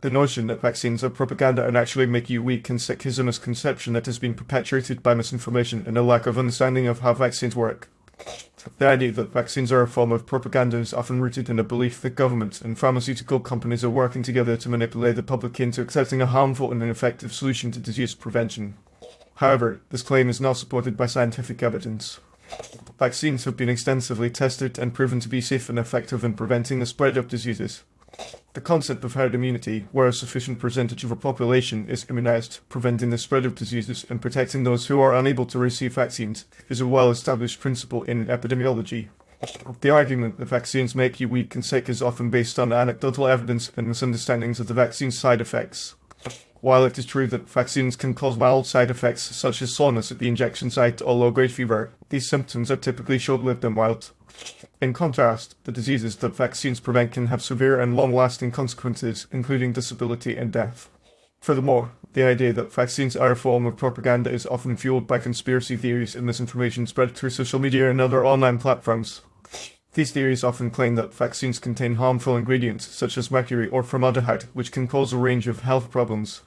The notion that vaccines are propaganda and actually make you weak and sick is a misconception that has been perpetuated by misinformation and a lack of understanding of how vaccines work. The idea that vaccines are a form of propaganda is often rooted in a belief that governments and pharmaceutical companies are working together to manipulate the public into accepting a harmful and ineffective solution to disease prevention. However, this claim is not supported by scientific evidence. Vaccines have been extensively tested and proven to be safe and effective in preventing the spread of diseases. The concept of herd immunity, where a sufficient percentage of a population is immunized, preventing the spread of diseases and protecting those who are unable to receive vaccines, is a well-established principle in epidemiology. The argument that vaccines make you weak and sick is often based on anecdotal evidence and misunderstandings of the vaccine's side effects. While it is true that vaccines can cause mild side effects such as soreness at the injection site or low-grade fever, these symptoms are typically short-lived and mild. In contrast, the diseases that vaccines prevent can have severe and long-lasting consequences, including disability and death. Furthermore, the idea that vaccines are a form of propaganda is often fueled by conspiracy theories and misinformation spread through social media and other online platforms. These theories often claim that vaccines contain harmful ingredients such as mercury or formaldehyde, which can cause a range of health problems.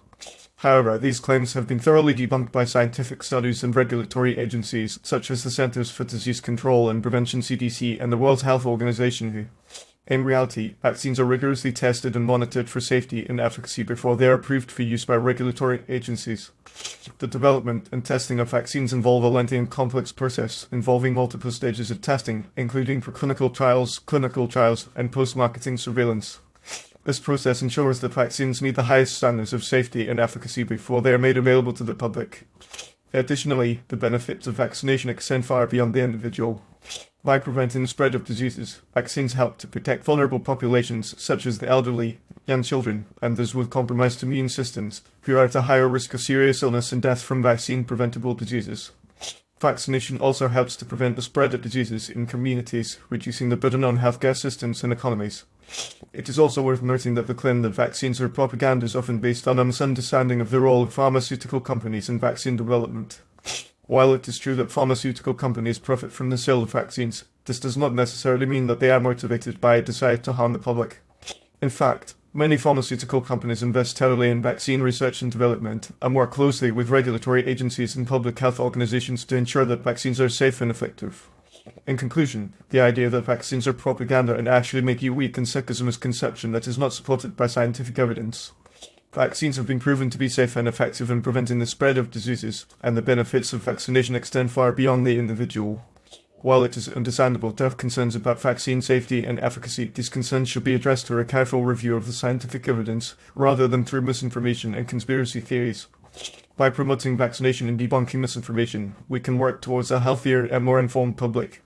However, these claims have been thoroughly debunked by scientific studies and regulatory agencies such as the Centers for Disease Control and Prevention (CDC) and the World Health Organization. In reality, vaccines are rigorously tested and monitored for safety and efficacy before they are approved for use by regulatory agencies. The development and testing of vaccines involve a lengthy and complex process involving multiple stages of testing, including preclinical trials, clinical trials, and post-marketing surveillance. This process ensures that vaccines meet the highest standards of safety and efficacy before they are made available to the public. Additionally, the benefits of vaccination extend far beyond the individual. By preventing the spread of diseases, vaccines help to protect vulnerable populations such as the elderly, young children, and those with compromised immune systems, who are at a higher risk of serious illness and death from vaccine-preventable diseases. Vaccination also helps to prevent the spread of diseases in communities, reducing the burden on healthcare systems and economies. It is also worth noting that the claim that vaccines are propaganda is often based on a misunderstanding of the role of pharmaceutical companies in vaccine development. While it is true that pharmaceutical companies profit from the sale of vaccines, this does not necessarily mean that they are motivated by a desire to harm the public. In fact, many pharmaceutical companies invest heavily in vaccine research and development and work closely with regulatory agencies and public health organizations to ensure that vaccines are safe and effective. In conclusion, the idea that vaccines are propaganda and actually make you weak and sick is a misconception that is not supported by scientific evidence. Vaccines have been proven to be safe and effective in preventing the spread of diseases, and the benefits of vaccination extend far beyond the individual. While it is understandable to have concerns about vaccine safety and efficacy, these concerns should be addressed through a careful review of the scientific evidence, rather than through misinformation and conspiracy theories. By promoting vaccination and debunking misinformation, we can work towards a healthier and more informed public.